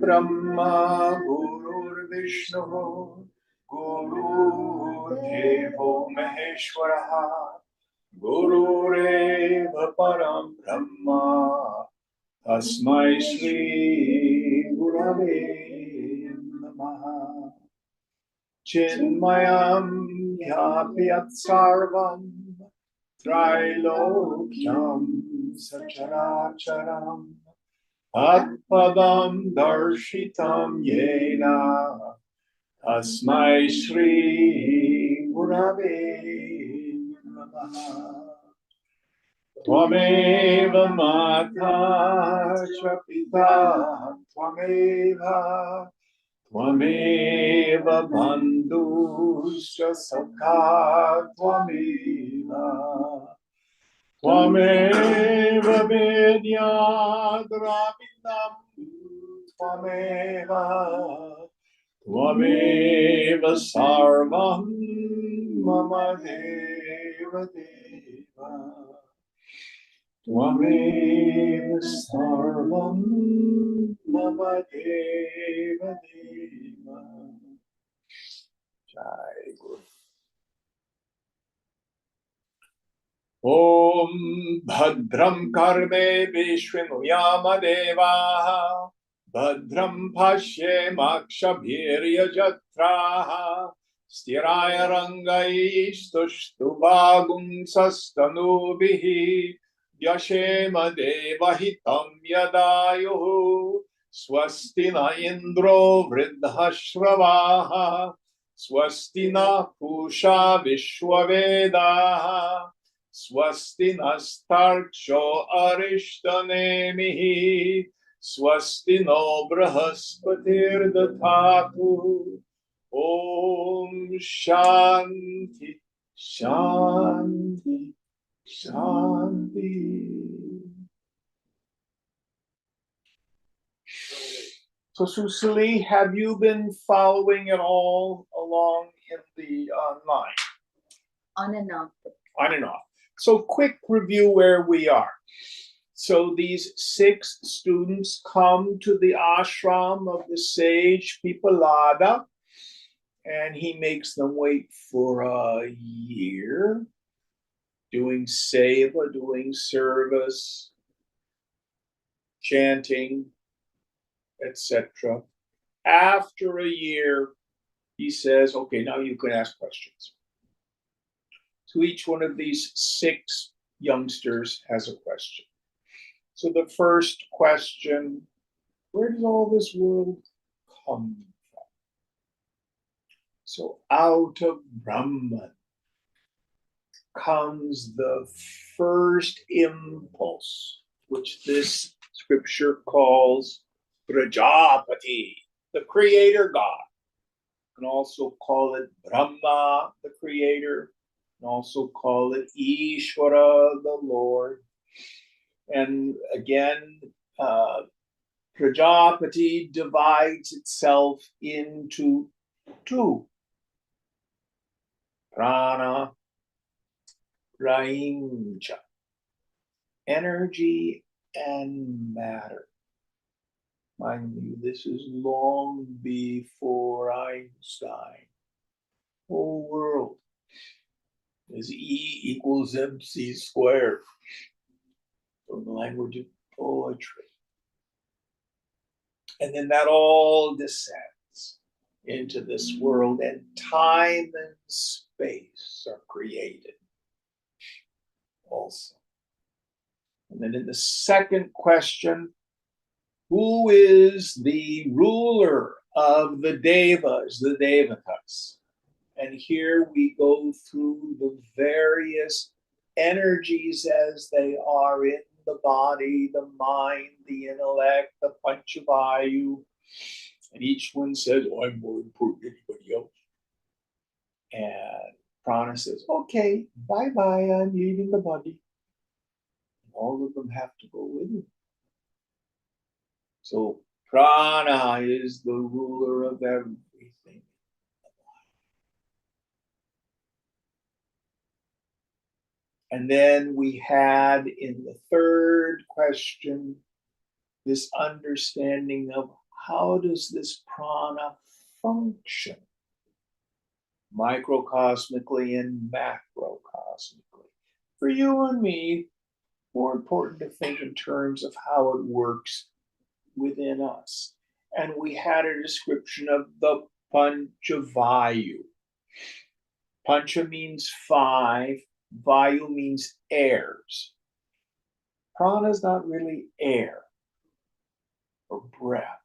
Brahma, Gurur Vishnu, Guru Devo Maheshwara, Gurureva Param Brahma, Tasmai Shri Gurave Namaha. Chinmayam Yapyat Sarvam, Trilokyam Sacharacharam, Atpadam Darshitam Yena, Tasmai Shri Gurave Namaha. Tvameva Mata cha Pita, Tvameva Bandhuscha Sakha, Tvameva Vedya Dravidam, Tvameva Sarvam Mama Deva Deva. Tvameva sarvam mama deva deva. Jai Guru. Om Bhadram Karme Vishwinuyama Devaha, Bhadram Pashe Makshabhirya Jatraha, Sthiraya Rangai Stushtuvagung Sastanubihi, Yashema Devahitam Yadayuhu, Swasti na Indro Vridhashravaha, Swasti na Pusha Vishwavedaha, Swasti nastarksho arishtanemihi, Swasti no brahaspatir dathatu. Om Shanti, Shanti, Shanti. So, Susili, have you been following it all along in the line? On and off. On and off. So, quick review where we are. So, these 6 students come to the ashram of the sage Pipalada, and he makes them wait for a year, doing seva, doing service, chanting, etc. After a year, he says, okay, now you can ask questions. So each one of these 6 youngsters has a question. So the first question, where does all this world come from? So out of Brahman comes the first impulse, which this scripture calls Prajapati, the creator God. You can also call it Brahma, the creator. You can also call it Ishvara, the Lord. And again, Prajapati divides itself into 2. Prana, Raincha, energy and matter. Mind you, this is long before Einstein. Whole world is E equals MC squared from the language of poetry. And then that all descends into this world, and time and space are created also. And then in the second question, who is the ruler of the devas, the devatas? And here we go through the various energies as they are in the body, the mind, the intellect, the Panchavayu. And each one says, oh, I'm more important than anybody else. And prana says, okay, bye-bye, I'm leaving the body. And all of them have to go with you. So prana is the ruler of everything. And then we had in the third question this understanding of how does this prana function microcosmically and macrocosmically. For you and me, more important to think in terms of how it works within us. And we had a description of the Panchavayu. Pancha means five, Vayu means airs. Prana is not really air or breath,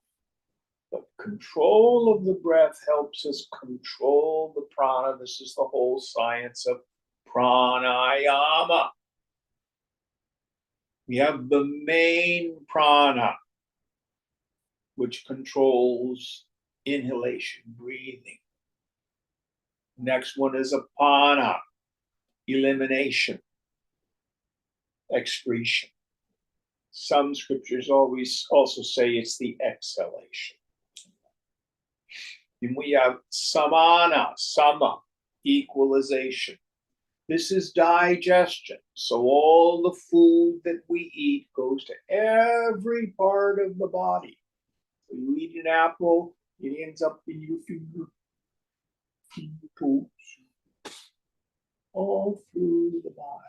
but control of the breath helps us control the prana. This is the whole science of pranayama. We have the main prana, which controls inhalation, breathing. Next one is apana, elimination, excretion. Some scriptures always also say it's the exhalation. Then we have samana, sama, equalization. This is digestion. So all the food that we eat goes to every part of the body. So you eat an apple, it ends up in your finger, toes, all through the body.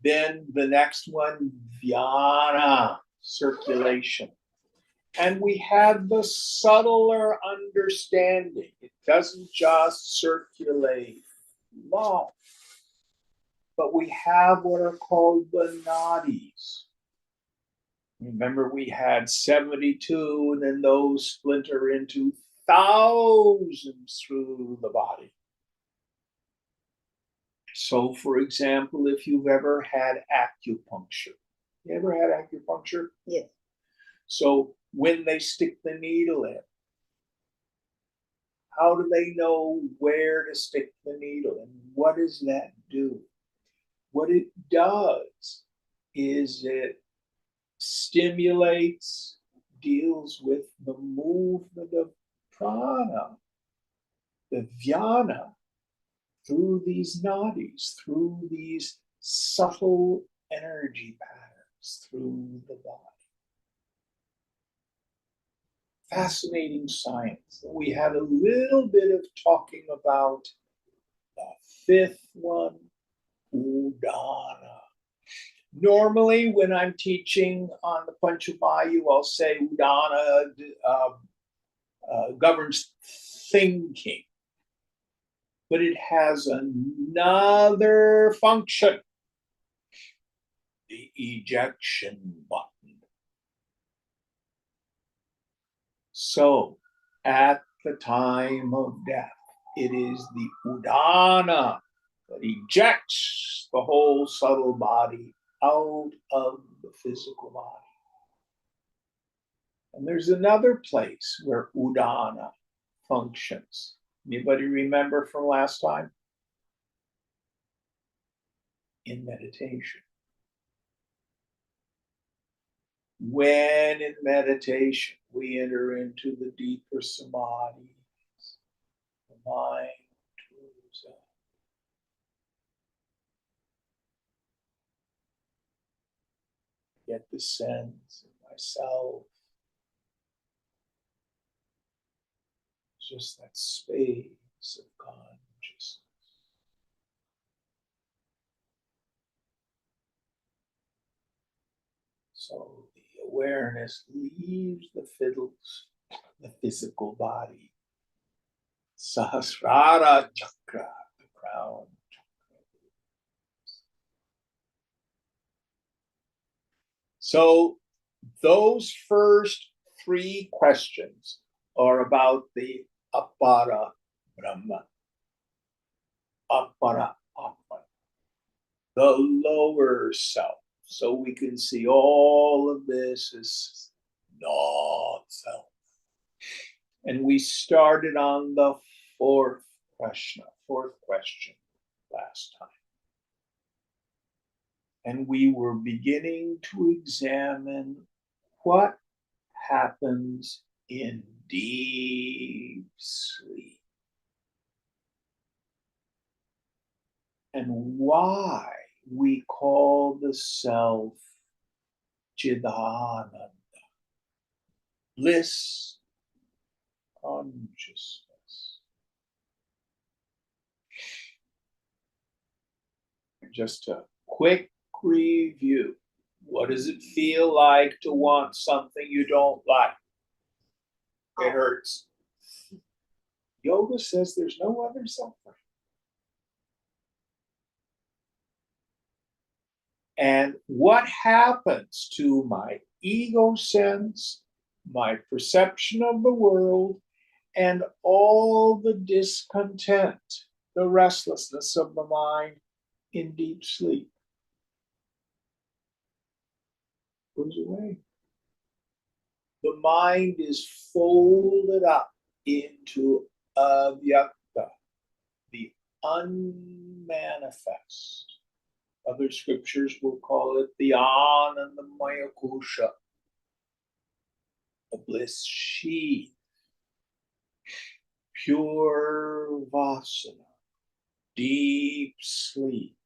Then the next one, dhyana, circulation. And we have the subtler understanding. It doesn't just circulate love, but we have what are called the nadis. Remember, we had 72, and then those splinter into thousands through the body. So, for example, if you've ever had acupuncture, you ever had acupuncture? Yes. So when they stick the needle in, how do they know where to stick the needle and what does that do? What it does is it stimulates, deals with the movement of prana, the dhyana, through these nadis, through these subtle energy patterns, through the body. Fascinating science. We had a little bit of talking about the fifth one, Udana. Normally, when I'm teaching on the Panchavayu, I'll say Udana governs thinking, but it has another function, the ejection button. So, at the time of death, it is the Udana that ejects the whole subtle body out of the physical body. And there's another place where Udana functions. Anybody remember from last time? In meditation. When in meditation we enter into the deeper samadhi, the mind moves up. Get the sense of myself. Just that space of consciousness. So the awareness leaves the physical body. Sahasrara chakra, the crown chakra. So those first three questions are about the apara Brahma, apara Atman, the lower self. So we can see all of this is not self. And we started on the fourth question last time. And we were beginning to examine what happens in deep sleep and why we call the self Chidananda, bliss consciousness. Just a quick review. What does it feel like to want something you don't like? It hurts. Yoga says there's no other suffering. And what happens to my ego sense, my perception of the world, and all the discontent, the restlessness of the mind in deep sleep? Goes away. The mind is folded up into avyakta, the unmanifest. Other scriptures will call it the Anandamaya Kosha, the bliss sheath, pure vasana, deep sleep,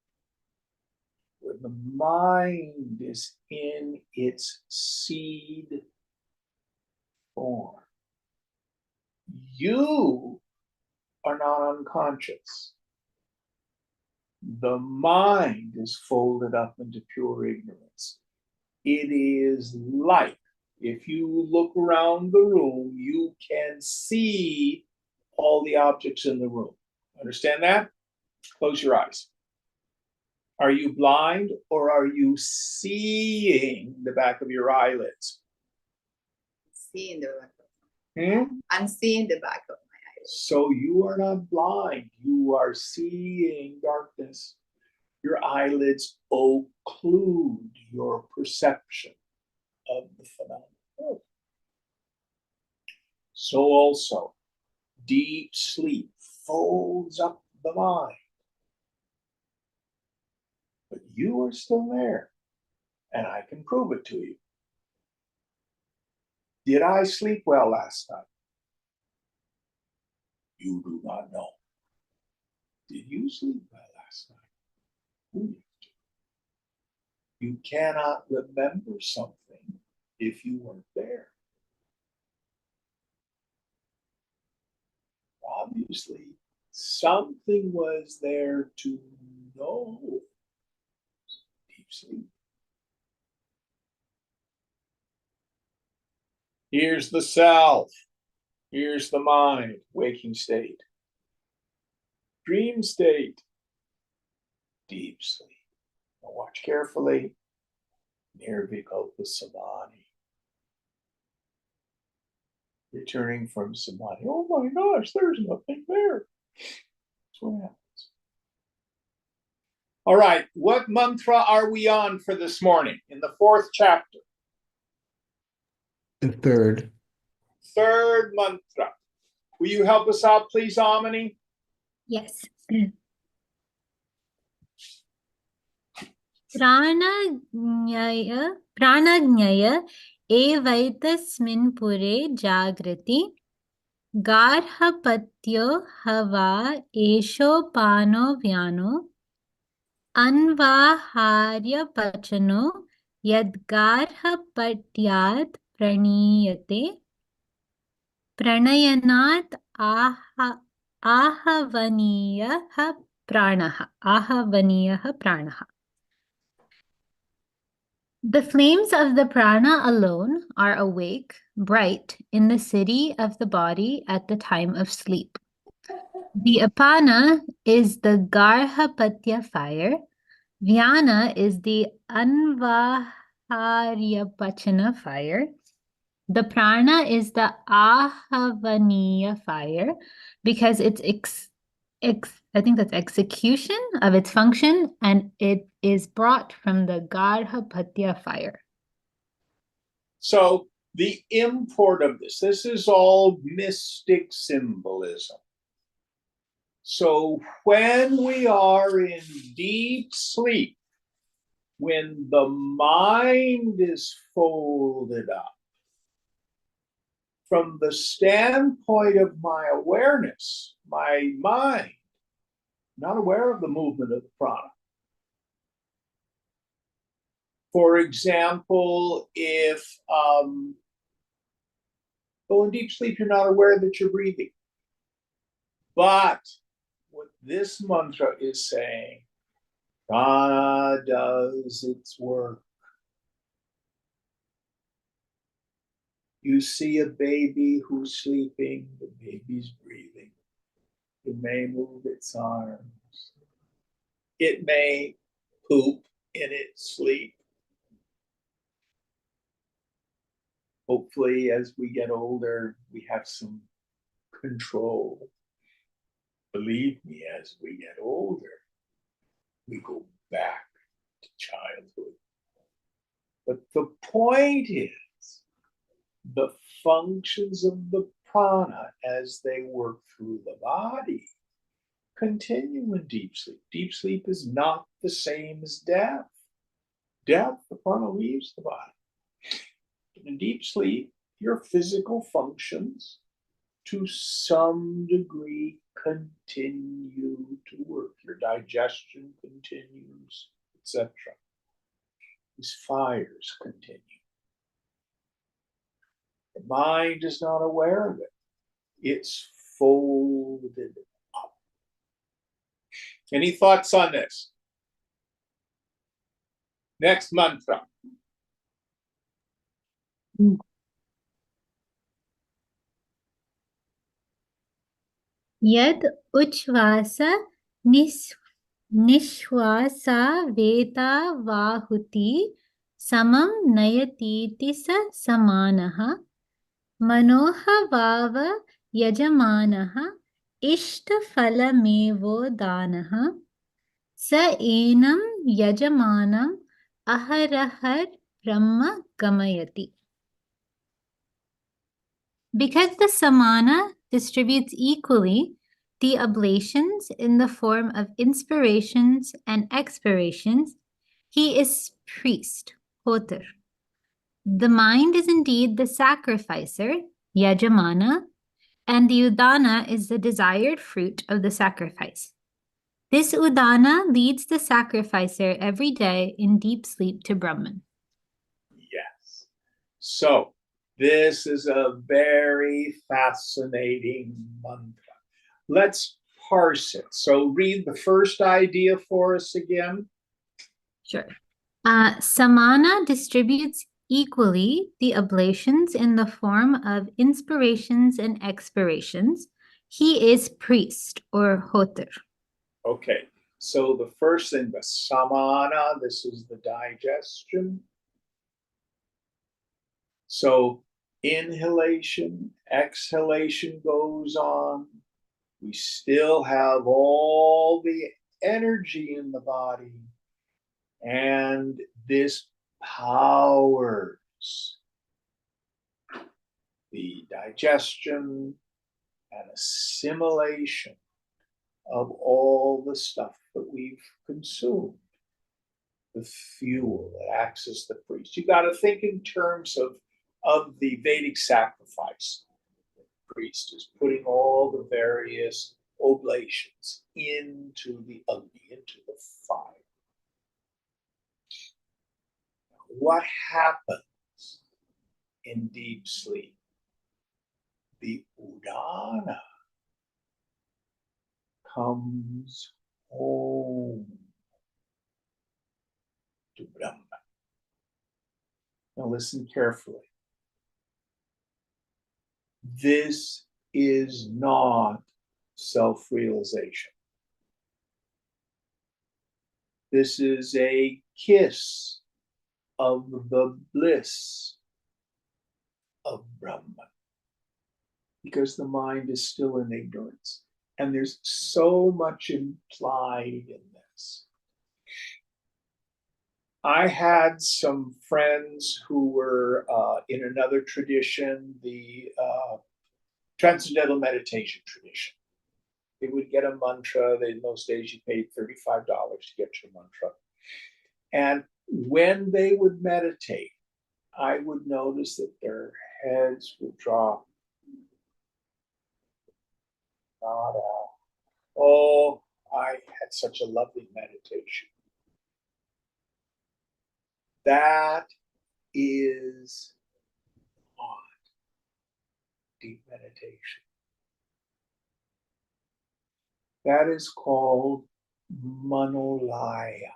where the mind is in its seed form. You are not unconscious. The mind is folded up into pure ignorance. It is like, if you look around the room, you can see all the objects in the room. Understand that? Close your eyes. Are you blind or are you seeing the back of your eyelids? Seeing the back. Hmm? I'm seeing the back of my eyes. So you are not blind. You are seeing darkness. Your eyelids occlude your perception of the phenomenon. So also, deep sleep folds up the mind. But you are still there, and I can prove it to you. Did I sleep well last night? You do not know. Did you sleep well last night? Who? You cannot remember something if you weren't there. Obviously, something was there to know. Deep sleep. Here's the self. Here's the mind, waking state. Dream state, deep sleep. Now watch carefully. Nirvikalpa Samadhi. Returning from Samadhi. Oh my gosh, there's nothing there. That's what happens. All right, what mantra are we on for this morning in the fourth chapter? The third. Third mantra. Will you help us out, please, Amini? Yes. प्राणज्ञय एवैतस्मिन् पुरे जागृति गार्हपत्यो हवा एषोपानो व्यानो अन्वाहार्यपचनो यद्गार्हपट्यात् प्रणीयते प्रणयनात् आहवनीयः प्राणः. The flames of the prana alone are awake, bright, in the city of the body at the time of sleep. The apana is the garhapatya fire. Vyana is the anvaharyapachana fire. The prana is the ahavaniya fire because it's I think that's execution of its function, and it is brought from the Garhapatya fire. So the import of this is all mystic symbolism. So when we are in deep sleep, when the mind is folded up, from the standpoint of my awareness, my mind, not aware of the movement of the prana. For example, if in deep sleep, you're not aware that you're breathing. But what this mantra is saying, prana does its work. You see a baby who's sleeping, the baby's breathing. It may move its arms. It may poop in its sleep. Hopefully, as we get older, we have some control. Believe me, as we get older, we go back to childhood. But the point is, the functions of the prana as they work through the body continue in deep sleep. Deep sleep is not the same as death. Death, the prana leaves the body. In deep sleep, your physical functions to some degree continue to work. Your digestion continues, etc. These fires continue. The mind is not aware of it. It's folded up. Any thoughts on this? Next mantra. Yad uchvasa nishwasa veta vahuti samam nayatiti sa samanaha manoha vava yajamanaha ishtafalamevo danaha sa enam yajamanam aharahar brahma gamayati. Because the samana distributes equally the oblations in the form of inspirations and expirations, he is priest, hotar. The mind is indeed the sacrificer, yajamana, and the udana is the desired fruit of the sacrifice. This udana leads the sacrificer every day in deep sleep to Brahman. Yes. So this is a very fascinating mantra. Let's parse it. So read the first idea for us again. Sure. Samana distributes equally the oblations in the form of inspirations and expirations. He is priest or hotar. Okay. So the first thing, the samana, this is the digestion. So inhalation, exhalation goes on. We still have all the energy in the body. And this powers the digestion and assimilation of all the stuff that we've consumed. The fuel that acts as the priest. You got to think in terms of the Vedic sacrifice. The priest is putting all the various oblations into the Agni, into the fire. What happens in deep sleep? The udana comes home to Brahman. Now listen carefully. This is not self-realization. This is a kiss of the bliss of Brahman, because the mind is still in ignorance. And there's so much implied in this. I had some friends who were in another tradition, the transcendental meditation tradition. They would get a mantra. In those days, you paid $35 to get your mantra. And when they would meditate, I would notice that their heads would drop. Oh, I had such a lovely meditation. That is not deep meditation. That is called manolaya.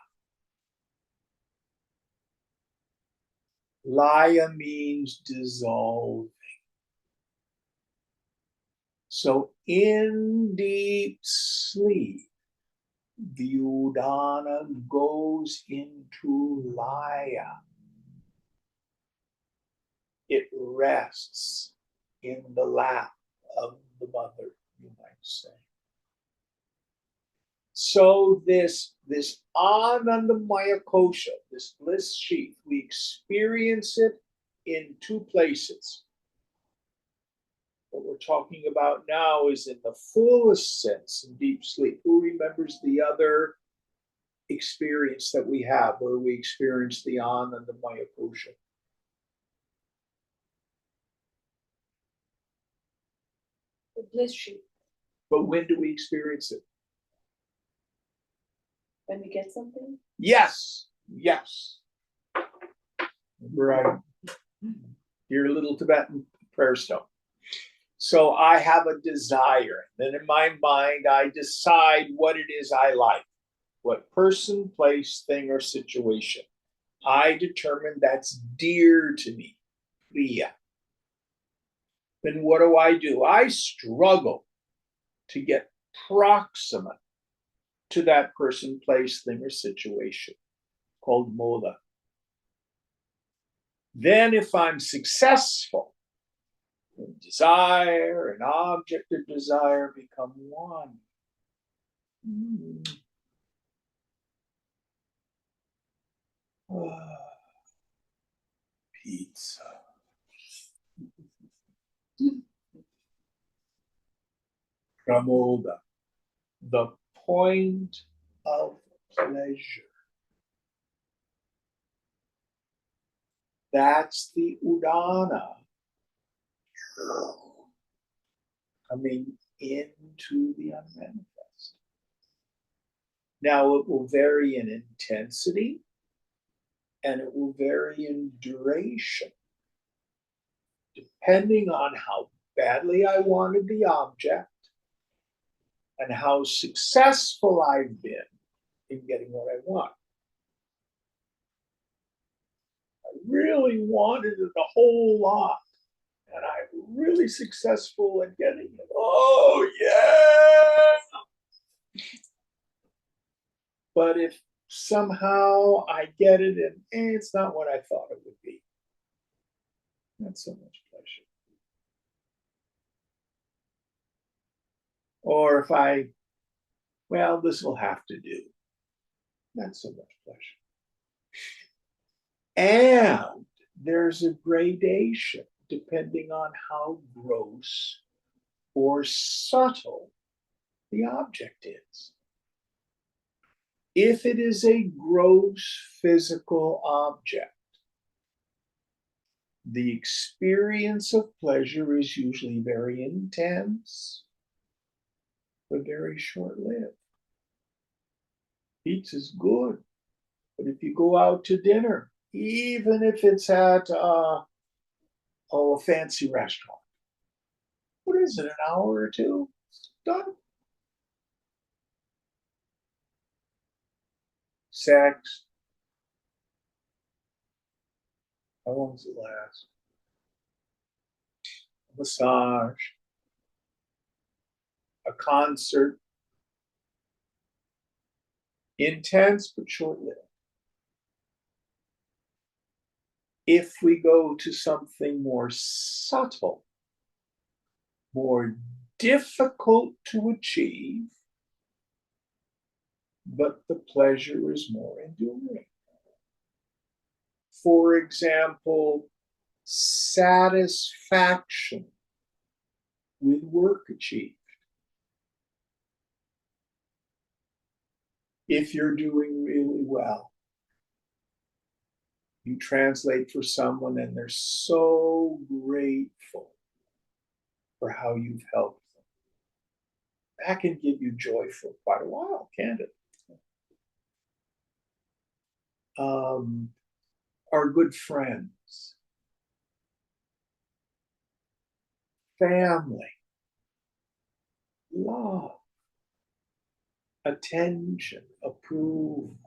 Laya means dissolving. So in deep sleep, the udana goes into laya. It rests in the lap of the mother, you might say. So this Anandamaya kosha, this bliss sheath, we experience it in two places. What we're talking about now is in the fullest sense in deep sleep. Who remembers the other experience that we have where we experience the Anandamaya kosha? The bliss sheet. But when do we experience it? When we get something? Yes, yes. Right. Your little Tibetan prayer stone. So I have a desire. Then in my mind, I decide what it is I like. What person, place, thing, or situation. I determine that's dear to me. Priya. Then what do? I struggle to get proximate to that person, place, thing, or situation, called moda. Then if I'm successful, desire and object of desire become one. Pizza. Pramoda, the point of pleasure. That's the udana coming into the unmanifest. Now it will vary in intensity and it will vary in duration, depending on how badly I wanted the object and how successful I've been in getting what I want. I really wanted it a whole lot, and I'm really successful at getting it. Oh, yeah! But if somehow I get it and it's not what I thought it would be, not so much pleasure. Or if well, this will have to do, not so much pleasure. And there's a gradation depending on how gross or subtle the object is. If it is a gross physical object, the experience of pleasure is usually very intense, but very short-lived. Pizza's good, but if you go out to dinner, even if it's at a fancy restaurant, what is it, an hour or two? It's done. Sex. How long does it last? A massage. A concert. Intense but short-lived. If we go to something more subtle, more difficult to achieve, but the pleasure is more enduring. for example, satisfaction with work achieved. If you're doing really well, you translate for someone and they're so grateful for how you've helped them. That can give you joy for quite a while, can't it? Our good friends, family, love, attention, approval.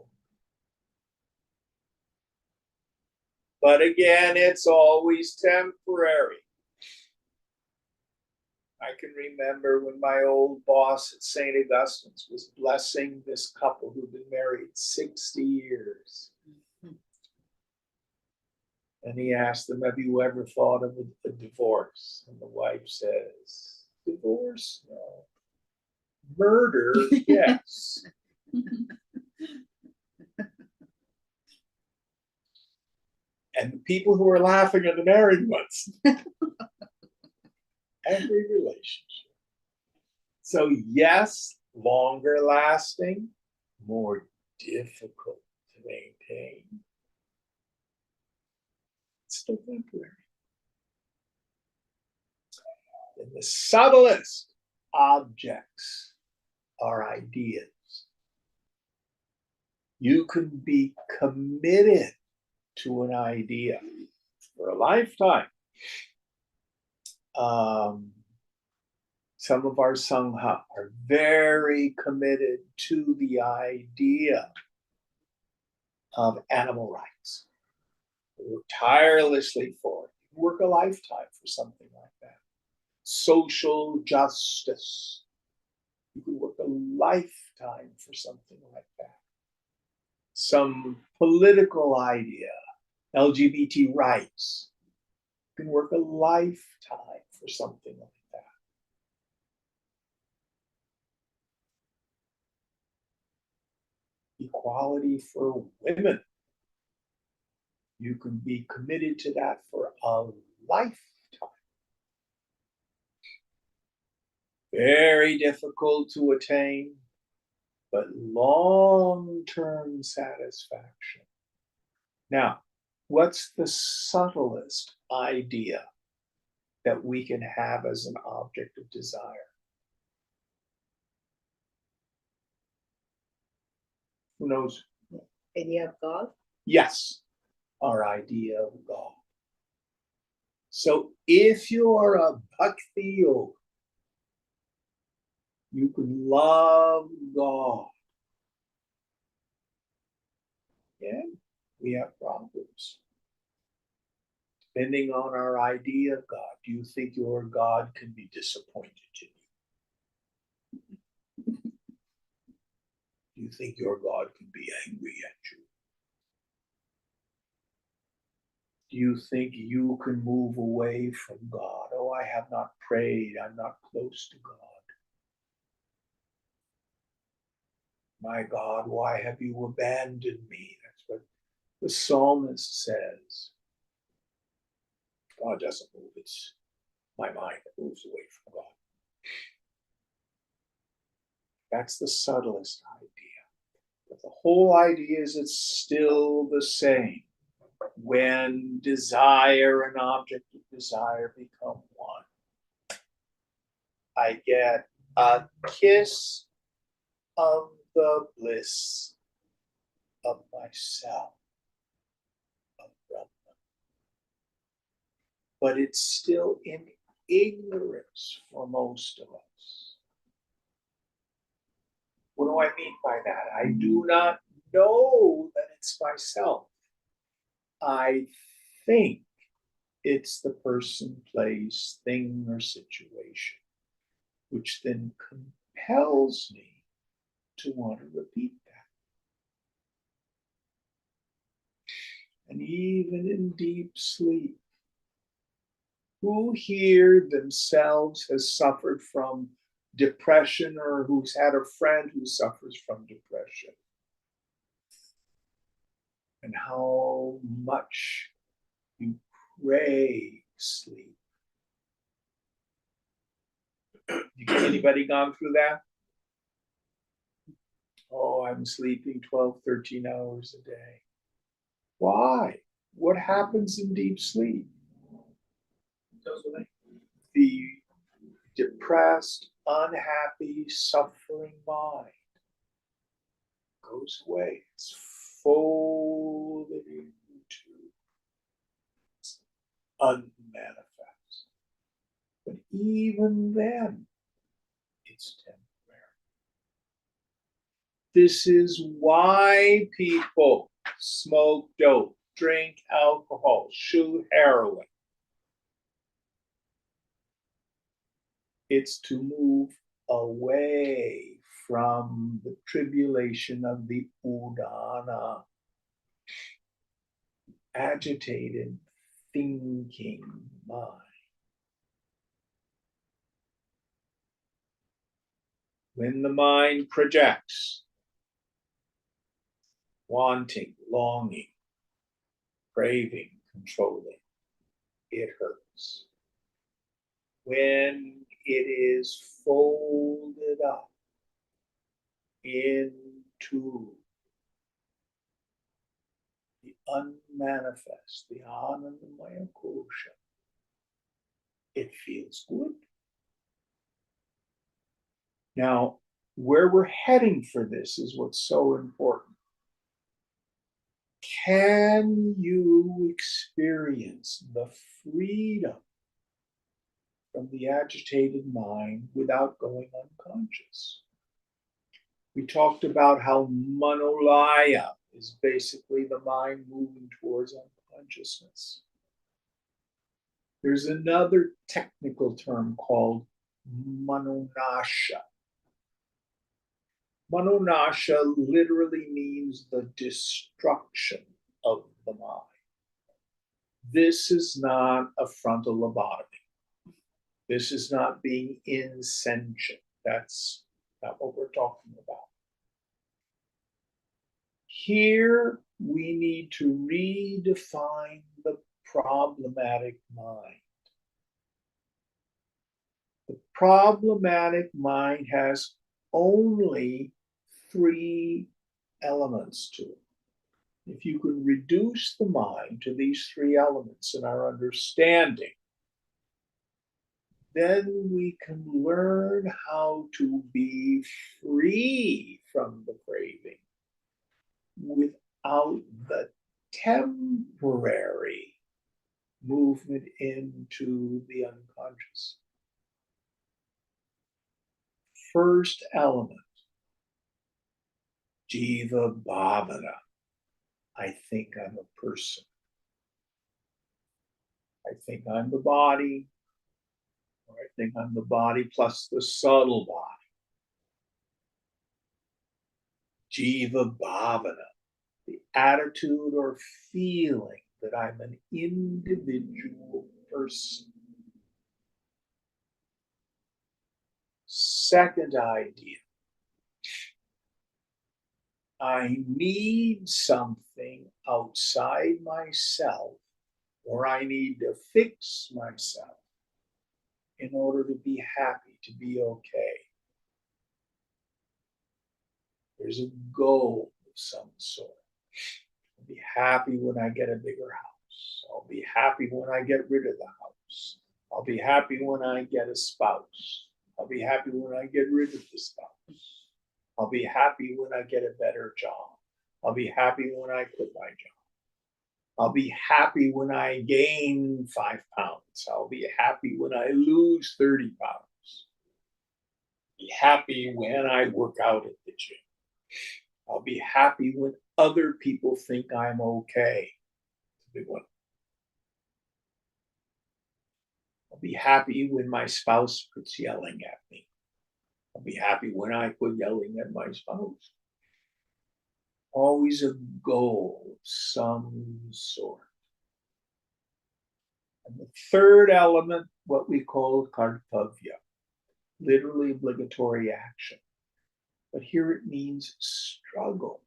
But again, it's always temporary. I can remember when my old boss at St. Augustine's was blessing this couple who'd been married 60 years. And he asked them, have you ever thought of a divorce? And the wife says, divorce? No. Murder? Yes. And the people who are laughing are the married ones. Every relationship. So yes, longer lasting, more difficult to maintain. It's still temporary. And the subtlest objects are ideas. You can be committed to an idea for a lifetime. Some of our Sangha are very committed to the idea of animal rights. They work tirelessly for it. You work a lifetime for something like that. Social justice. You can work a lifetime for something like that. Some political idea, LGBT rights. You can work a lifetime for something like that. Equality for women. You can be committed to that for a lifetime. Very difficult to attain, but long-term satisfaction. Now, what's the subtlest idea that we can have as an object of desire? Who knows? Idea of God? Yes, our idea of God. So if you are a bhakti yogi, you can love God. Yeah, we have problems. Depending on our idea of God, do you think your God can be disappointed in you? Do you think your God can be angry at you? Do you think you can move away from God? Oh, I have not prayed. I'm not close to God. My God, why have you abandoned me? That's what the psalmist says. God doesn't move. It's my mind that moves away from God. That's the subtlest idea. But the whole idea is it's still the same. When desire and object of desire become one, I get a kiss of the bliss of myself, of Brahman. But it's still in ignorance for most of us. What do I mean by that? I do not know that it's myself. I think it's the person, place, thing, or situation, which then compels me to want to repeat that. And even in deep sleep, who here themselves has suffered from depression or who's had a friend who suffers from depression? and how much you crave sleep. Anybody gone through that? Oh, I'm sleeping 12, 13 hours a day. Why? What happens in deep sleep? The depressed, unhappy, suffering mind goes away. It's folded into unmanifest. But even then, it's temporary. This is why people smoke dope, drink alcohol, shoot heroin. It's to move away from the tribulation of the udana, agitated thinking mind. When the mind projects, wanting, longing, craving, controlling, it hurts. When it is folded up into the unmanifest, the Anandamaya Kosha, it feels good. Now, where we're heading for this is what's so important. Can you experience the freedom from the agitated mind without going unconscious? We talked about how manolaya is basically the mind moving towards unconsciousness. There's another technical term called manonasha. Manonasha literally means the destruction of the mind. This is not a frontal lobotomy. This is not being insentient. That's not what we're talking about. Here we need to redefine the problematic mind. The problematic mind has only 3 elements to it. If you can reduce the mind to these 3 elements in our understanding, then we can learn how to be free from the craving without the temporary movement into the unconscious. First element, Jiva Bhavana. I think I'm a person. I think I'm the body, or I think I'm the body plus the subtle body. Jiva Bhavana, the attitude or feeling that I'm an individual person. Second idea, I need something outside myself, or I need to fix myself in order to be happy, to be okay. There's a goal of some sort. I'll be happy when I get a bigger house. I'll be happy when I get rid of the house. I'll be happy when I get a spouse. I'll be happy when I get rid of the spouse. I'll be happy when I get a better job. I'll be happy when I quit my job. I'll be happy when I gain 5 pounds. I'll be happy when I lose 30 pounds. Be happy when I work out at the gym. I'll be happy when other people think I'm okay. It's a big one. I'll be happy when my spouse quits yelling at me. I'll be happy when I quit yelling at my spouse. Always a goal of some sort. And the third element, what we call kartavya, literally obligatory action. But here it means struggle.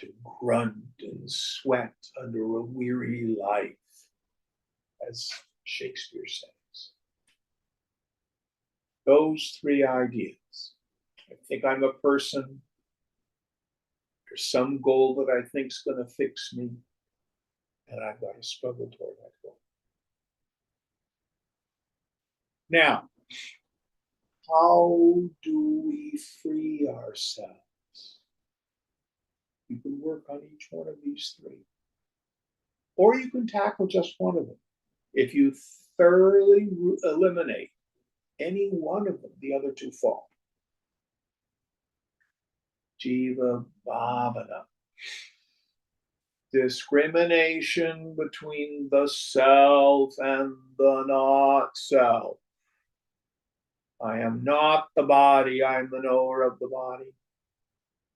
to grunt and sweat under a weary life, as Shakespeare says. Those three ideas. I think I'm a person. There's some goal that I think is going to fix me, and I've got to struggle toward that goal. Now, how do we free ourselves? You can work on each one of these three, or you can tackle just one of them. If you thoroughly eliminate any one of them, the other two fall. Jiva Bhavana. Discrimination between the self and the not self. I am not the body, I am the knower of the body.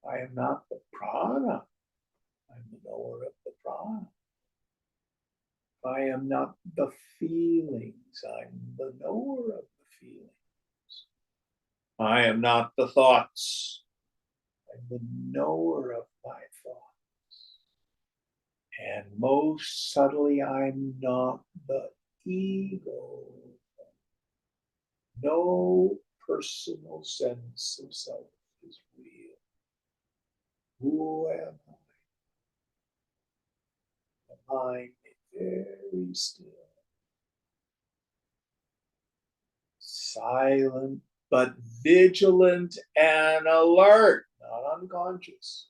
I am not the prana, I'm the knower of the prana. I am not the feelings, I'm the knower of the feelings. I am not the thoughts, I'm the knower of my thoughts. And most subtly, I'm not the ego. No personal sense of self is real. Who am I? The mind is very still, silent, but vigilant and alert, not unconscious.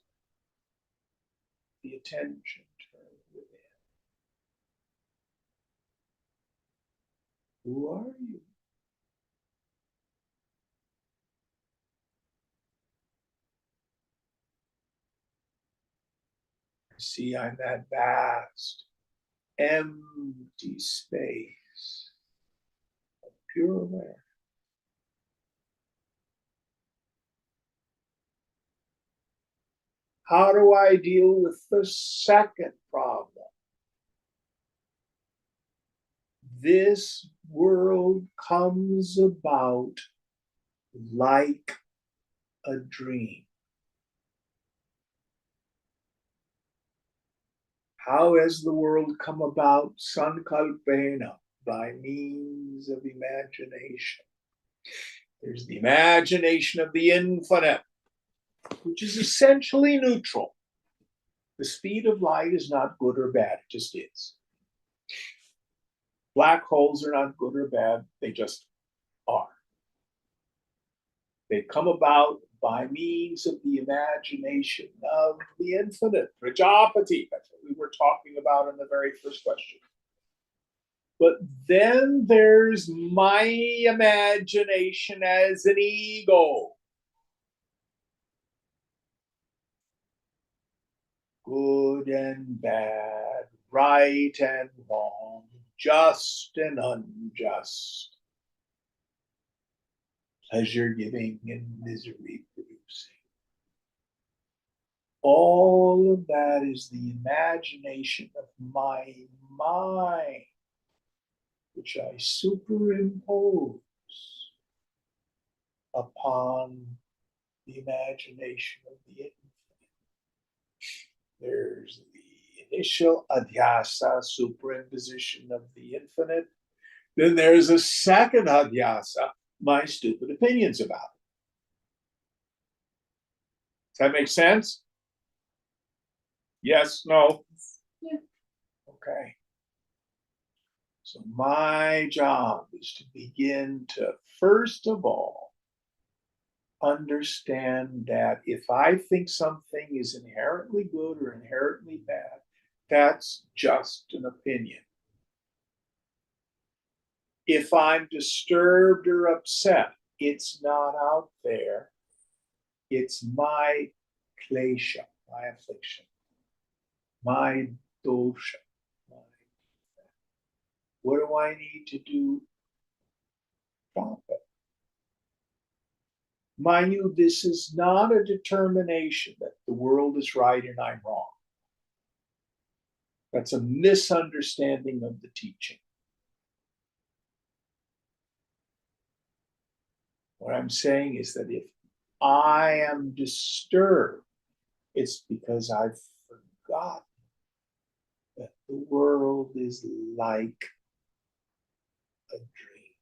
The attention turned within. Who are you? See, I'm that vast, empty space of pure awareness. How do I deal with the second problem? This world comes about like a dream. How has the world come about? Sankalpena, by means of imagination. There's the imagination of the infinite, which is essentially neutral. The speed of light is not good or bad, it just is. Black holes are not good or bad, they just are. They come about by means of the imagination of the infinite, Prajapati. That's what we were talking about in the very first question. But then there's my imagination as an ego. Good and bad, right and wrong, just and unjust, pleasure giving and misery producing. All of that is the imagination of my mind, which I superimpose upon the imagination of the infinite. There's the initial adhyasa, superimposition of the infinite. Then there's a second adhyasa, my stupid opinions about it. Does that make sense? Yes, no? Yeah. Okay. So my job is to begin to, first of all, understand that if I think something is inherently good or inherently bad, that's just an opinion. If I'm disturbed or upset, it's not out there. It's my klesha, my affliction, my dosha. What do I need to do? Stop it. Mind you, this is not a determination that the world is right and I'm wrong. That's a misunderstanding of the teaching. What I'm saying is that if I am disturbed It's because I've forgotten that the world is like a dream.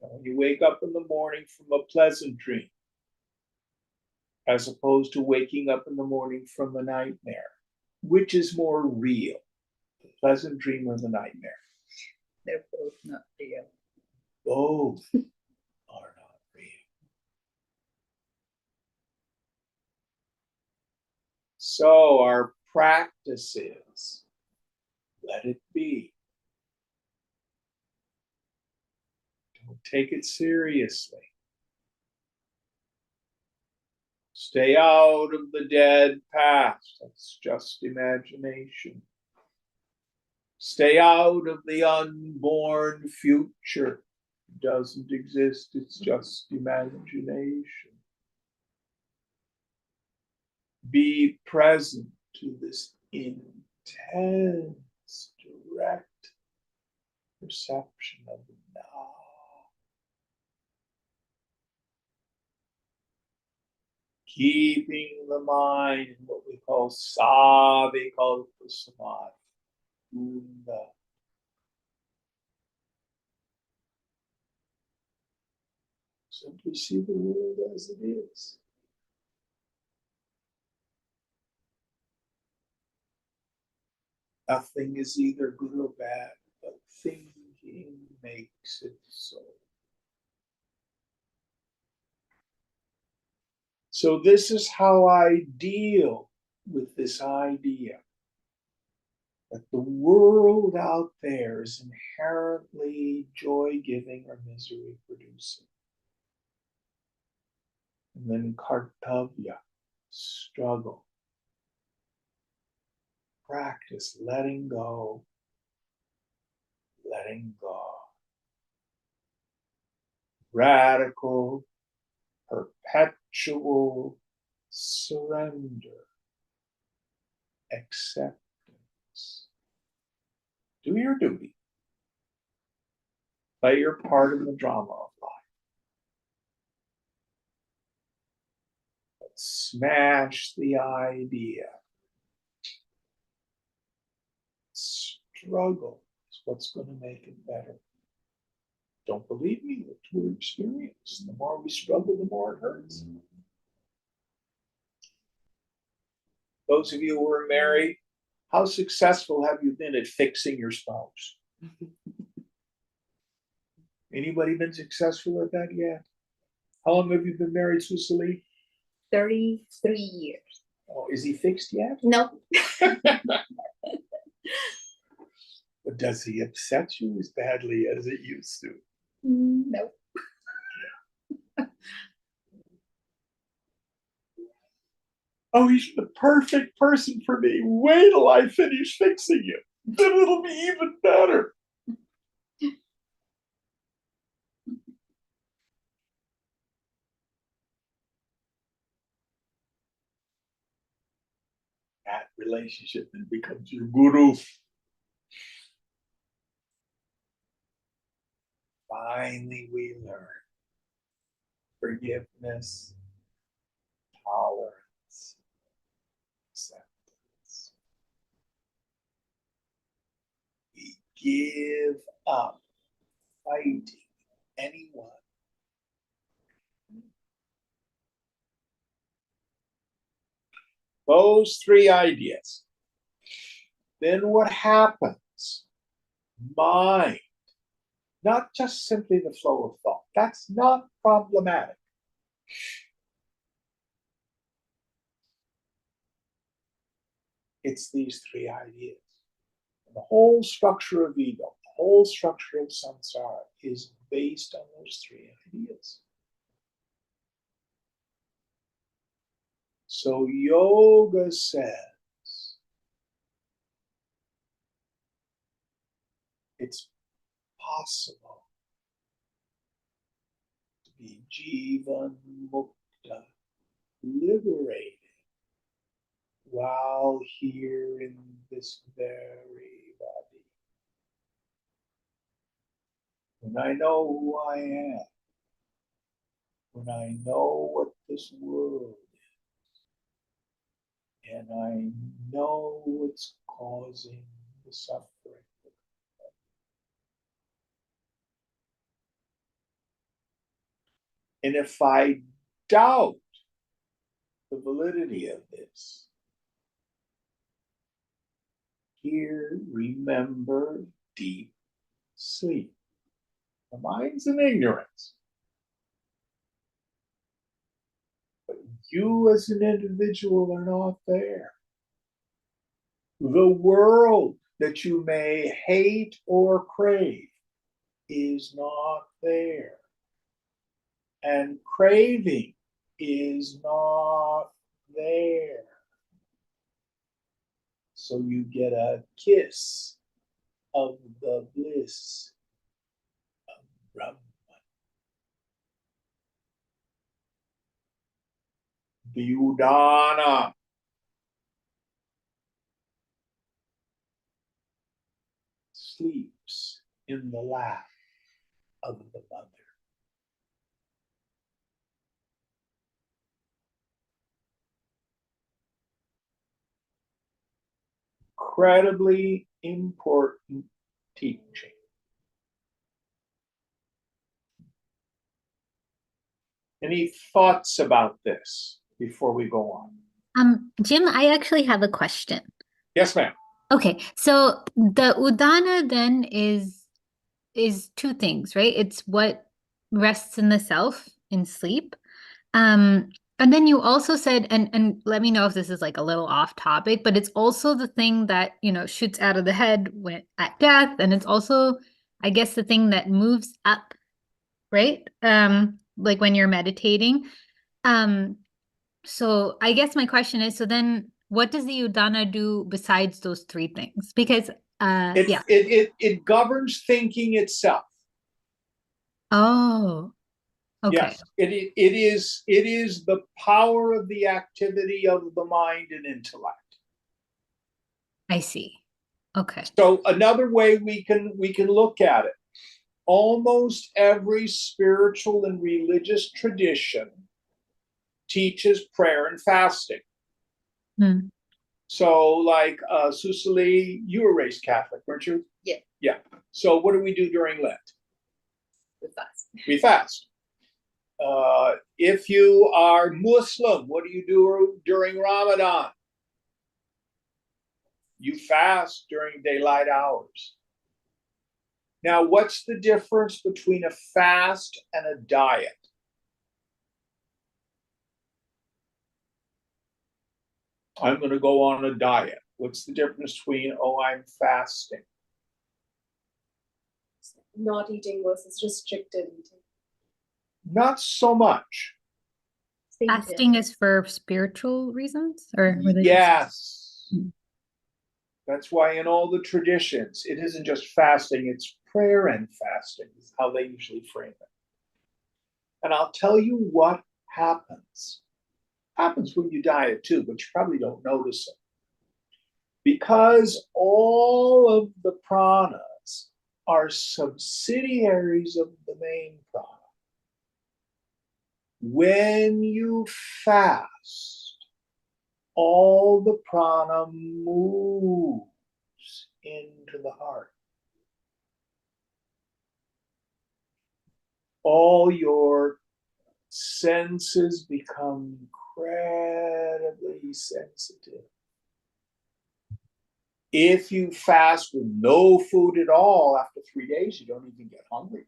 When you wake up in the morning from a pleasant dream, as opposed to waking up in the morning from a nightmare, which is more real, the pleasant dream or the nightmare? They're both not real. Both are not real. So our practice is, let it be. Don't take it seriously. Stay out of the dead past. That's just imagination. Stay out of the unborn future. It doesn't exist. It's just imagination. Be present to this intense, direct perception of the now. Keeping the mind in what we call savikalpa samadhi. Simply see the world as it is. Nothing is either good or bad, but thinking makes it so. So this is how I deal with this idea that the world out there is inherently joy-giving or misery-producing. And then kartavya, struggle. Practice letting go, letting go. Radical, perpetual surrender, acceptance. Do your duty. Play your part in the drama of life. But smash the idea. Struggle is what's going to make it better. Don't believe me? Look to your experience. The more we struggle, the more it hurts. Those of you who are married, how successful have you been at fixing your spouse? Anybody been successful at that yet? How long have you been married, Cicely? 33 years. Oh, is he fixed yet? No. But does he upset you as badly as it used to? No. Oh, he's the perfect person for me. Wait till I finish fixing you. Then it'll be even better. That relationship then becomes your guru. Finally, we learn forgiveness, tolerance, acceptance. We give up fighting anyone. Those three ideas. Then what happens? Mind. Not just simply the flow of thought. That's not problematic. It's these three ideas. And the whole structure of ego, the whole structure of samsara is based on those three ideas. So yoga says it's possible to be jivan mukta, liberated, while here in this very body. When I know who I am, when I know what this world is, And I know it's causing the suffering. And if I doubt the validity of this, here remember deep sleep. The mind's in ignorance. But you as an individual are not there. The world that you may hate or crave is not there. And craving is not there. So you get a kiss of the bliss of Brahman. The Udana sleeps in the lap of the mother. Incredibly important teaching. Any thoughts about this before we go on? Jim, I actually have a question. Yes, ma'am. Okay, so the Udana then is two things, right? It's what rests in the self in sleep. Um, and then you also said, and let me know if this is like a little off topic, but it's also the thing that, shoots out of the head when at death, and it's also, I guess, the thing that moves up, right? Like when you're meditating. Um, so I guess my question is, so then what does the Udana do besides those three things? Because yeah. It governs thinking itself. Oh, okay. Yes, it is the power of the activity of the mind and intellect. I see. Okay. So another way we can look at it, almost every spiritual and religious tradition teaches prayer and fasting. Hmm. So, like Susali, you were raised Catholic, weren't you? Yeah. Yeah. So, what do we do during Lent? The fast. We fast. If you are Muslim, what do you do during Ramadan? You fast during daylight hours. Now, what's the difference between a fast and a diet? I'm going to go on a diet. What's the difference between, oh, I'm fasting? Not eating versus restricted eating. Not so much. Fasting is for spiritual reasons or religious? Yes. Hmm. That's why in all the traditions, it isn't just fasting, it's prayer and fasting, is how they usually frame it. And I'll tell you what happens. Happens when you diet too, but you probably don't notice it. Because all of the pranas are subsidiaries of the main prana. When you fast, all the prana moves into the heart. All your senses become incredibly sensitive. If you fast with no food at all, after 3 days, you don't even get hungry.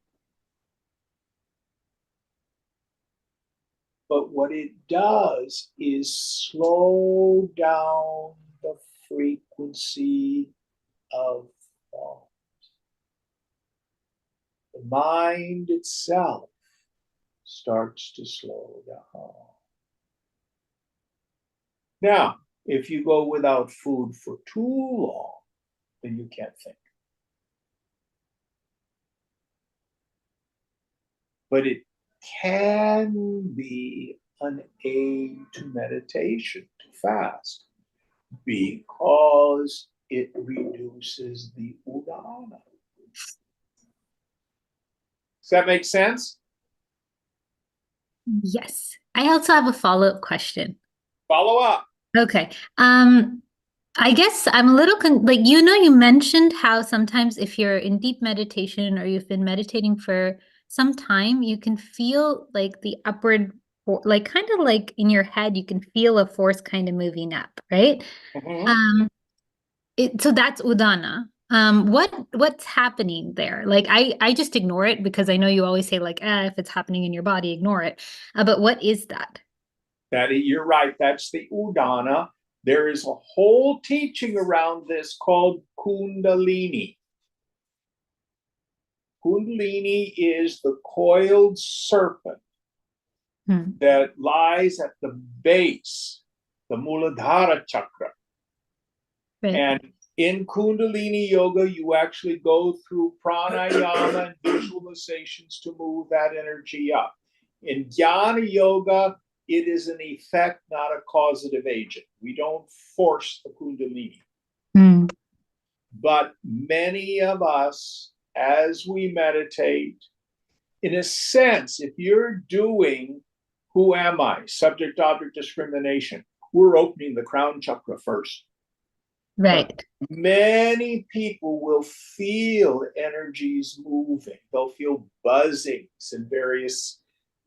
But what it does is slow down the frequency of thought. The mind itself starts to slow down. Now, if you go without food for too long, then you can't think. But it can be an aid to meditation, to fast, because it reduces the udana. Does that make sense? Yes. I also have a follow-up question. Follow up. Okay. I guess I'm a little like you mentioned how sometimes if you're in deep meditation or you've been meditating for some time, you can feel like the upward like kind of like in your head, you can feel a force kind of moving up, right? Mhm. Um, so that's Udana. What's happening there? Like I just ignore it because I know you always say like, if it's happening in your body, ignore it. But what is that? You're right. That's the Udana. There is a whole teaching around this called Kundalini. Kundalini is the coiled serpent Hmm. that lies at the base, the Muladhara chakra. Right. And in Kundalini yoga, you actually go through pranayama and visualizations to move that energy up. In jnana yoga, it is an effect, not a causative agent. We don't force the Kundalini. Hmm. But many of us, as we meditate, in a sense, if you're doing who am I, subject object discrimination, we're opening the crown chakra first. But Right. many people will feel energies moving. They'll feel buzzings in various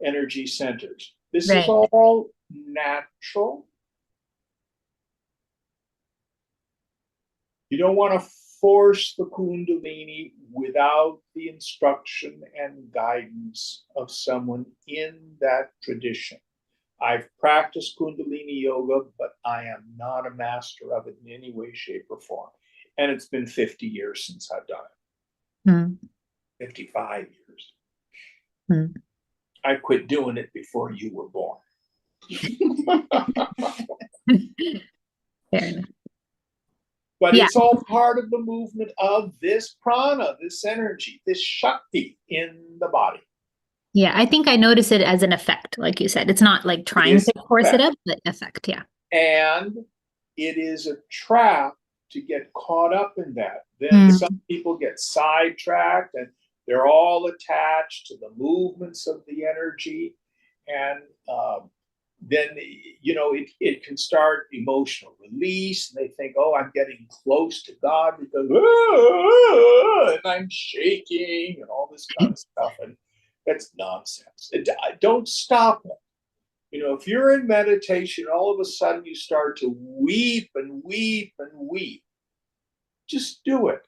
energy centers. This is Right. all natural. You don't want to force the Kundalini without the instruction and guidance of someone in that tradition. I've practiced Kundalini yoga, but I am not a master of it in any way, shape, or form. And it's been 50 years since I've done it. Hmm. 55 years. Hmm. I quit doing it before you were born. Fair enough. But Yeah. it's all part of the movement of this prana, this energy, this Shakti in the body. Yeah. I think I notice it as an effect, like you said. It's not like It trying is to force it effect. up, but effect. Yeah. And it is a trap to get caught up in that. Then Hmm. some people get sidetracked and they're all attached to the movements of the energy. And then, it can start emotional release. And they think, oh, I'm getting close to God because, and I'm shaking and all this kind of stuff. And that's nonsense. Don't stop it. If you're in meditation, all of a sudden you start to weep and weep and weep. Just do it.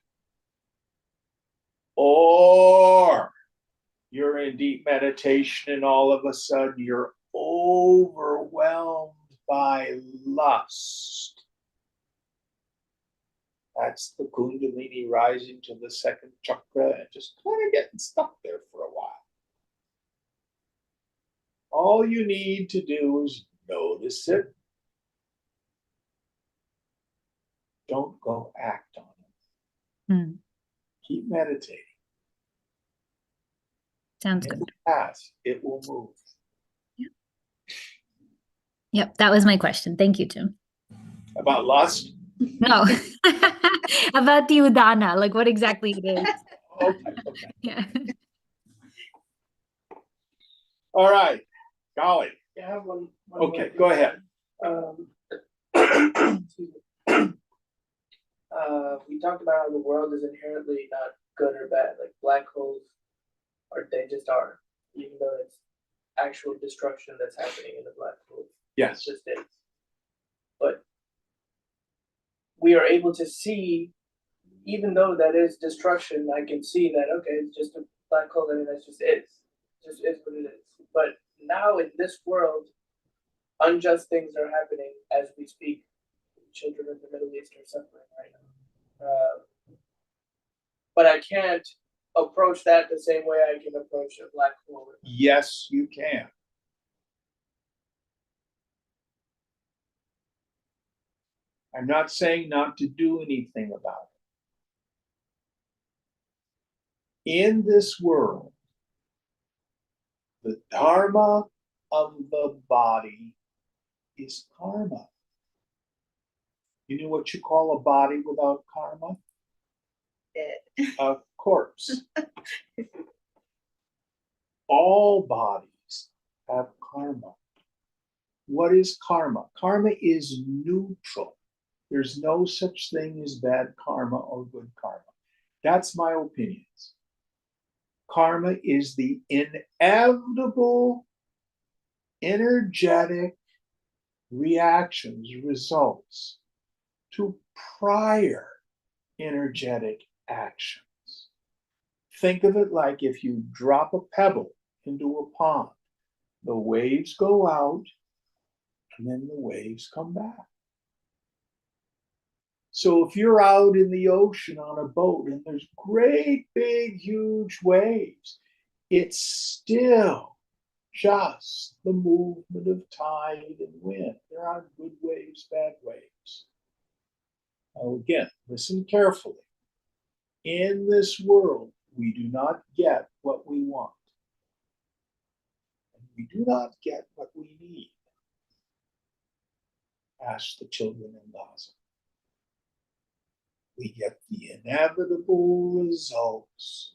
Or you're in deep meditation and all of a sudden you're overwhelmed by lust. That's the Kundalini rising to the second chakra and just kind of getting stuck there for a while. All you need to do is notice it. Don't go act on it. Hmm. Keep meditating. Sounds And it good. will pass. It will move. Yeah. Yep. That was my question. Thank you, Jim. About lust? No. About the Udana, like what exactly it is. Okay. Yeah. All right. Golly. I have one Okay, go ahead. Excuse me. We talked about how the world is inherently not good or bad, like black holes they just are, even though it's actual destruction that's happening in the black hole. Yes. It's just is. But we are able to see, even though that is destruction, I can see that, okay, it's just a black hole, and that's just is. It just is what it is. But now in this world, unjust things are happening as we speak. Children in the Middle East are suffering right now. But I can't approach that the same way I can approach a black hole. Yes, you can. I'm not saying not to do anything about it. In this world, the dharma of the body is karma. You know what you call a body without karma? A corpse. All bodies have karma. What is karma? Karma is neutral. There's no such thing as bad karma or good karma. That's my opinions. Karma is the inevitable energetic reactions, results to prior energetic actions. Think of it like if you drop a pebble into a pond, the waves go out and then the waves come back. So if you're out in the ocean on a boat and there's great, big, huge waves, it's still just the movement of tide and wind. There aren't good waves, bad waves. Now again, listen carefully. In this world, we do not get what we want. And we do not get what we need. Ask the children in Gaza. We get the inevitable results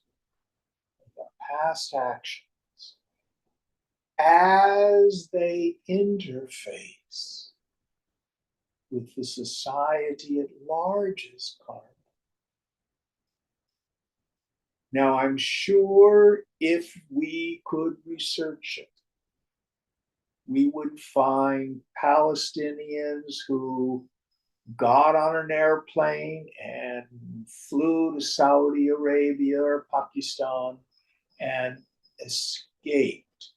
of our past actions as they interface with the society at large's karma. Now, I'm sure if we could research it, we would find Palestinians who got on an airplane and flew to Saudi Arabia or Pakistan and escaped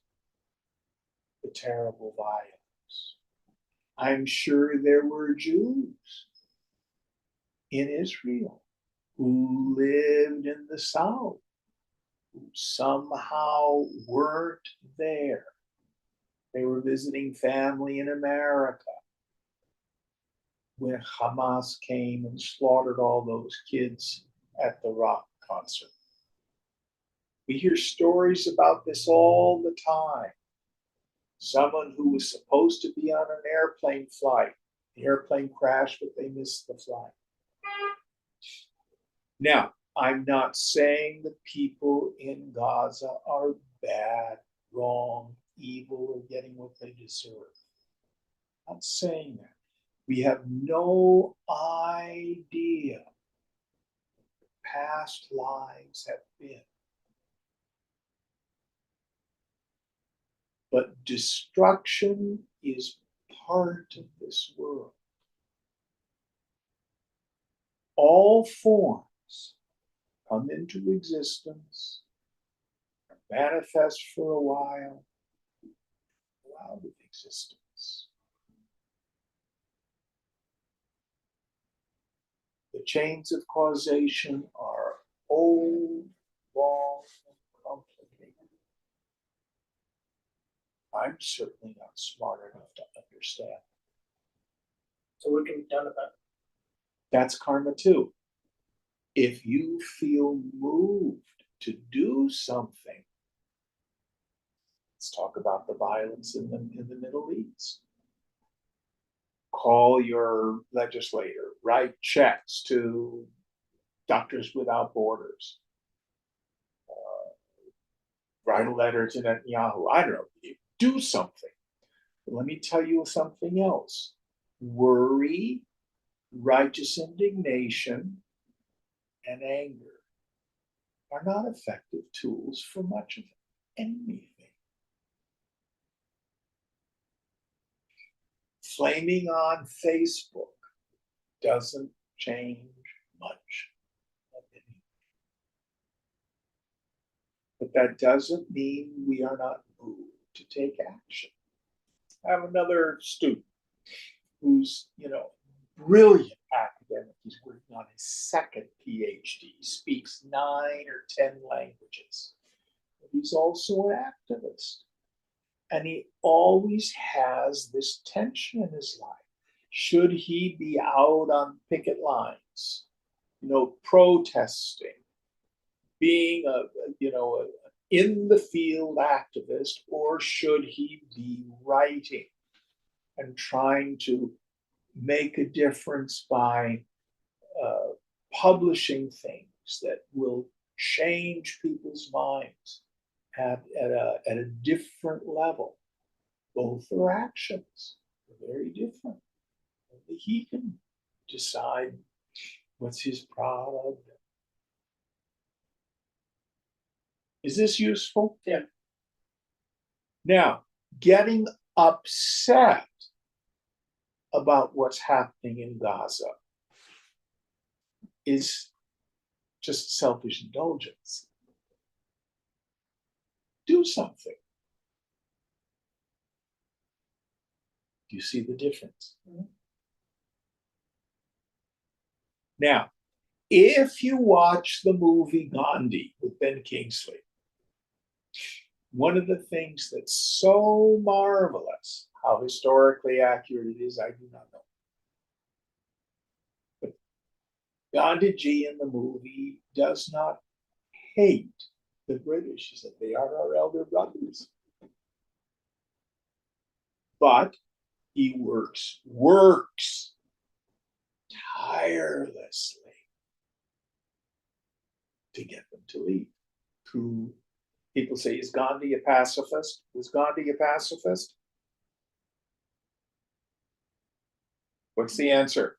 the terrible violence. I'm sure there were Jews in Israel who lived in the South, who somehow weren't there. They were visiting family in America when Hamas came and slaughtered all those kids at the rock concert. We hear stories about this all the time. Someone who was supposed to be on an airplane flight, the airplane crashed, but they missed the flight. Now, I'm not saying the people in Gaza are bad, wrong, evil, or getting what they deserve. I'm not saying that. We have no idea what past lives have been. But destruction is part of this world. All forms come into existence, manifest for a while, go out of existence. The chains of causation are old, long, and complicated. I'm certainly not smart enough to understand. So what can be done about it? That's karma too. If you feel moved to do something, let's talk about the violence in the Middle East. Call your legislator, write checks to Doctors Without Borders, write a letter to Netanyahu. I don't know, do something. But let me tell you something else. Worry, righteous indignation, and anger are not effective tools for much of anything. Flaming on Facebook doesn't change much of anything. But that doesn't mean we are not moved to take action. I have another student who's, brilliant academic. He's working on his second PhD. He speaks 9 or 10 languages. But he's also an activist. And he always has this tension in his life. Should he be out on picket lines, protesting, being a in the field activist, or should he be writing and trying to make a difference by publishing things that will change people's minds at a different level? Both are actions. They're very different. Only he can decide what's his product. Is this useful? Yeah. Now, getting upset about what's happening in Gaza is just selfish indulgence. Do something. Do you see the difference? Mhm. Now, if you watch the movie Gandhi with Ben Kingsley, one of the things that's so marvelous, how historically accurate it is, I do not know. But Gandhiji in the movie does not hate the British. He said they are our elder brothers. But he works tirelessly to get them to leave. People say, is Gandhi a pacifist? Was Gandhi a pacifist? What's the answer?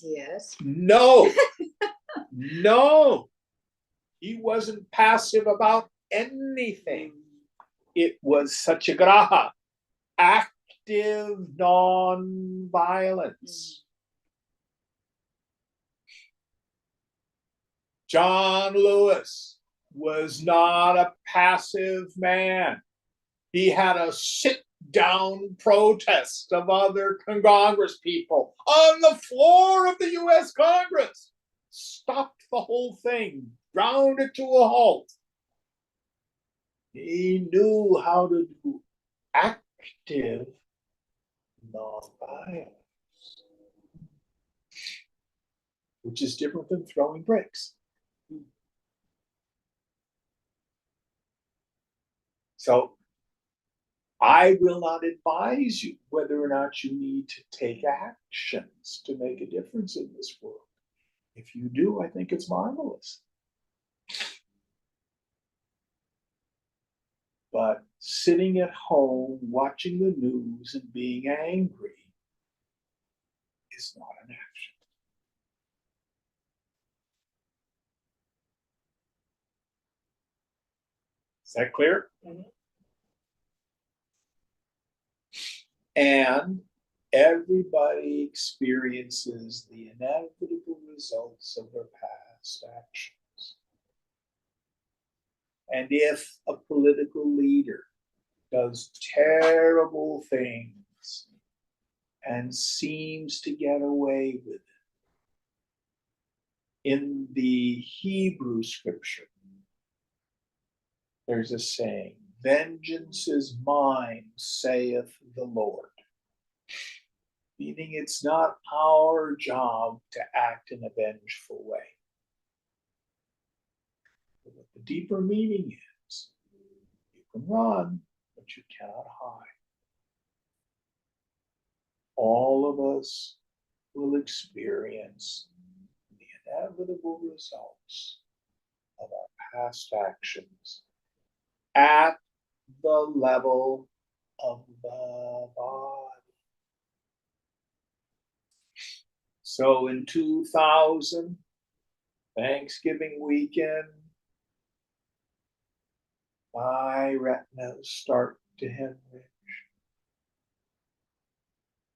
Yes. No. No. He wasn't passive about anything. It was satyagraha, active non-violence. John Lewis was not a passive man. He had a sit-down protest of other Congress people on the floor of the US Congress. Stopped the whole thing, ground it to a halt. He knew how to do active nonviolence, which is different than throwing bricks. So I will not advise you whether or not you need to take actions to make a difference in this world. If you do, I think it's marvelous. But sitting at home, watching the news and being angry is not an action. Is that clear? Mhm. And everybody experiences the inevitable results of their past actions. And if a political leader does terrible things and seems to get away with it, in the Hebrew scripture, there's a saying, vengeance is mine, saith the Lord. Meaning it's not our job to act in a vengeful way. But what the deeper meaning is, you can run, but you cannot hide. All of us will experience the inevitable results of our past actions at the level of the body. So in 2000, Thanksgiving weekend, my retinas start to hemorrhage,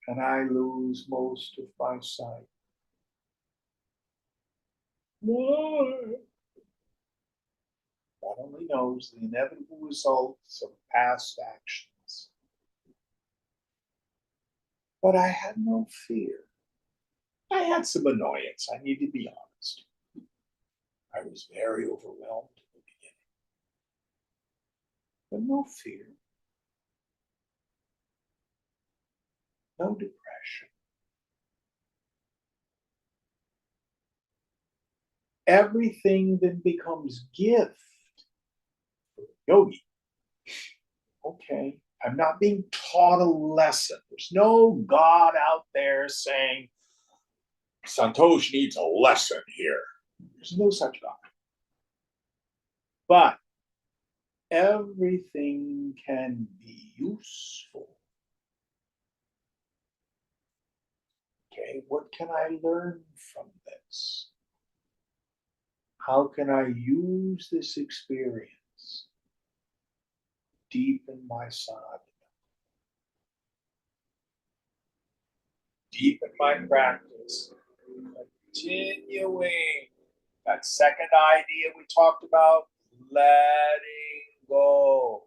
and I lose most of my sight. Why? God only knows the inevitable results of past actions. But I had no fear. I had some annoyance, I need to be honest. I was very overwhelmed in the beginning. But no fear. No depression. Everything then becomes gift for the yogi. Okay, I'm not being taught a lesson. There's no God out there saying, Santosh needs a lesson here. There's no such God. But everything can be useful Okay, what can I learn from this? How can I use this experience deepen my sadhana, deepen my practice, continuing that second idea we talked about, letting go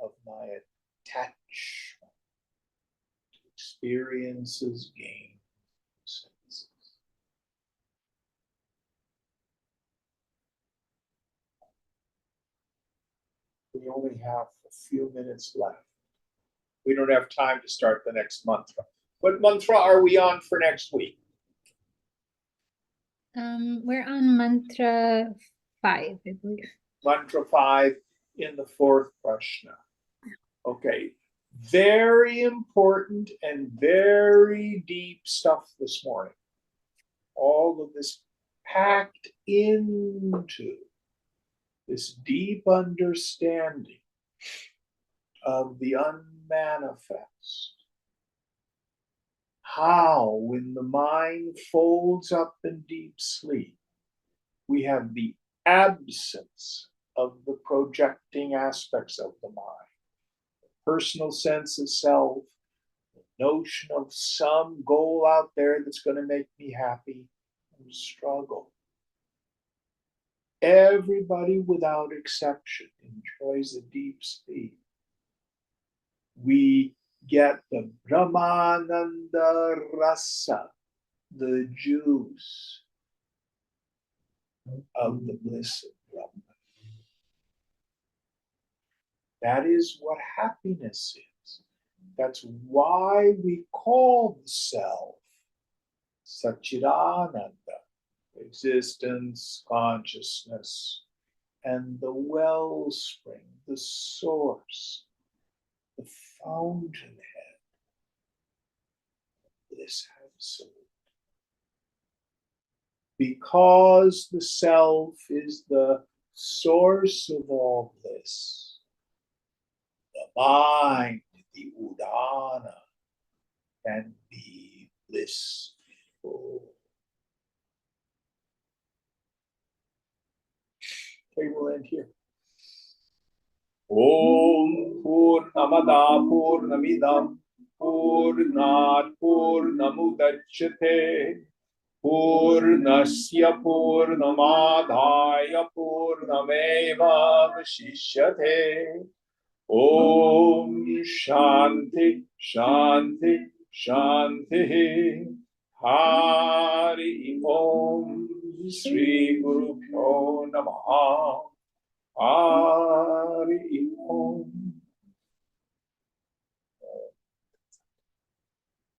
of my attachment to experiences gained from senses. We only have a few minutes left. We don't have time to start the next mantra. What mantra are we on for next week? We're on mantra 5, I believe. Mantra 5 in the 4th Prashna. Okay, very important and very deep stuff this morning. All of this packed into this deep understanding of the unmanifest. How, when the mind folds up in deep sleep, we have the absence of the projecting aspects of the mind, the personal sense of self, the notion of some goal out there that's going to make me happy, and struggle. Everybody without exception enjoys a deep sleep. We get the Brahmananda Rasa, the juice of the bliss of Brahman. That is what happiness is. That's why we call the self Satchidananda, existence, consciousness, and the wellspring, the source, the fountainhead, bliss absolute. Because the self is the source of all bliss, the mind, the udana, can be blissful. Okay, we'll end here. Om Purnamada Purnamidam Purnat Purnamudachyate Purnasya Purnamadaya Purnameva Vashishyate. Om Shanti Shanti Shanti. Hari Om Sri Guru Pyo Namaha. Hari Om.